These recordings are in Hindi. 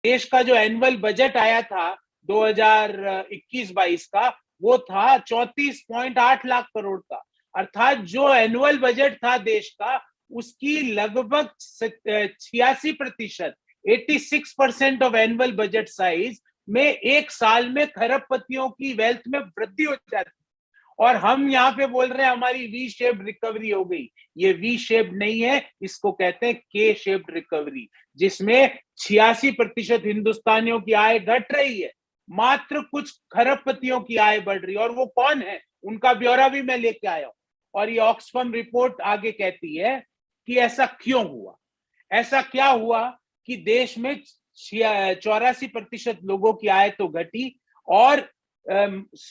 देश का जो एनुअल बजट आया था 2021-22 का, वो था 34.8 लाख करोड़ का। अर्थात जो एनुअल बजट था देश का, उसकी लगभग 86%, 86% ऑफ एनुअल बजट साइज में एक साल में खरबपतियों की वेल्थ में वृद्धि हो जाती। और हम यहाँ पे बोल रहे हैं हमारी वी शेप्ड रिकवरी हो गई। ये वी शेप्ड नहीं है, इसको कहते हैं के शेप्ड रिकवरी, जिसमें 86% हिंदुस्तानियों की आय घट रही है, मात्र कुछ खरबपतियों की आय बढ़ रही है। और वो कौन है, उनका ब्यौरा भी मैं लेके आया हूं। और ये ऑक्सफैम रिपोर्ट आगे कहती है कि ऐसा क्यों हुआ। ऐसा क्या हुआ कि देश में 84% लोगों की आय तो घटी और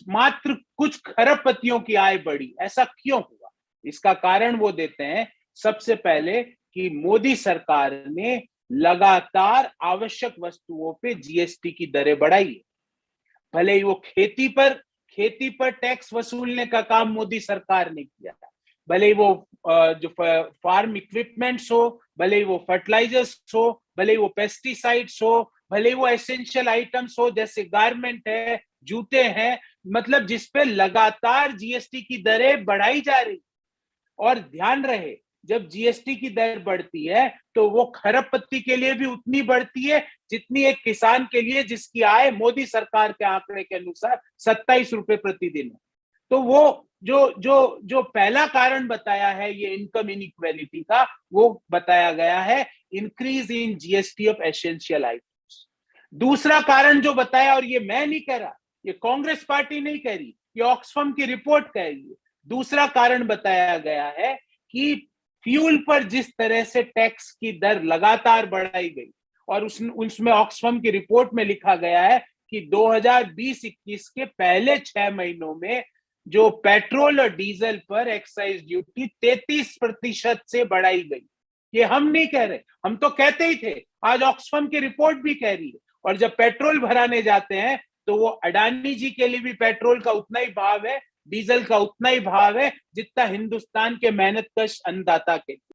मात्र कुछ खरबपतियों की आय बढ़ी। ऐसा क्यों हुआ? इसका कारण वो देते हैं सबसे पहले कि मोदी सरकार ने लगातार आवश्यक वस्तुओं पे जीएसटी की दरें बढ़ाई है। भले ही वो खेती पर टैक्स वसूलने का काम मोदी सरकार ने किया, भले ही वो जो फार्म इक्विपमेंट्स हो, भले ही वो फर्टिलाइजर्स हो, भले ही वो पेस्टिसाइड्स हो, भले ही वो एसेंशियल आइटम्स हो जैसे गारमेंट है, जूते हैं, मतलब जिसपे लगातार जीएसटी की दरें बढ़ाई जा रही। और ध्यान रहे, जब जीएसटी की दर बढ़ती है तो वो खरबपति के लिए भी उतनी बढ़ती है जितनी एक किसान के लिए जिसकी आय मोदी सरकार के आंकड़े के अनुसार 27 रुपए प्रतिदिन है। तो वो जो जो जो पहला कारण बताया है ये इनकम इनइक्वालिटी का, वो बताया गया है increase in GST of essential items. दूसरा कारण जो बताया, और ये मैं नहीं कह रहा, ये कांग्रेस पार्टी नहीं कह रही, ये ऑक्सफैम की रिपोर्ट कह रही है। दूसरा कारण बताया गया है कि फ्यूल पर जिस तरह से टैक्स की दर लगातार बढ़ाई गई, और उसमें ऑक्सफैम की रिपोर्ट में लिखा गया है कि 2020-21 के पहले 6 महीनों में जो पेट्रोल और डीजल पर एक्साइज ड्यूटी 33% से बढ़ाई गई। ये हम नहीं कह रहे, हम तो कहते ही थे, आज ऑक्सफैम की रिपोर्ट भी कह रही है। और जब पेट्रोल भराने जाते हैं तो वो अडानी जी के लिए भी पेट्रोल का उतना ही भाव है, डीजल का उतना ही भाव है जितना हिंदुस्तान के मेहनतकश अन्नदाता के।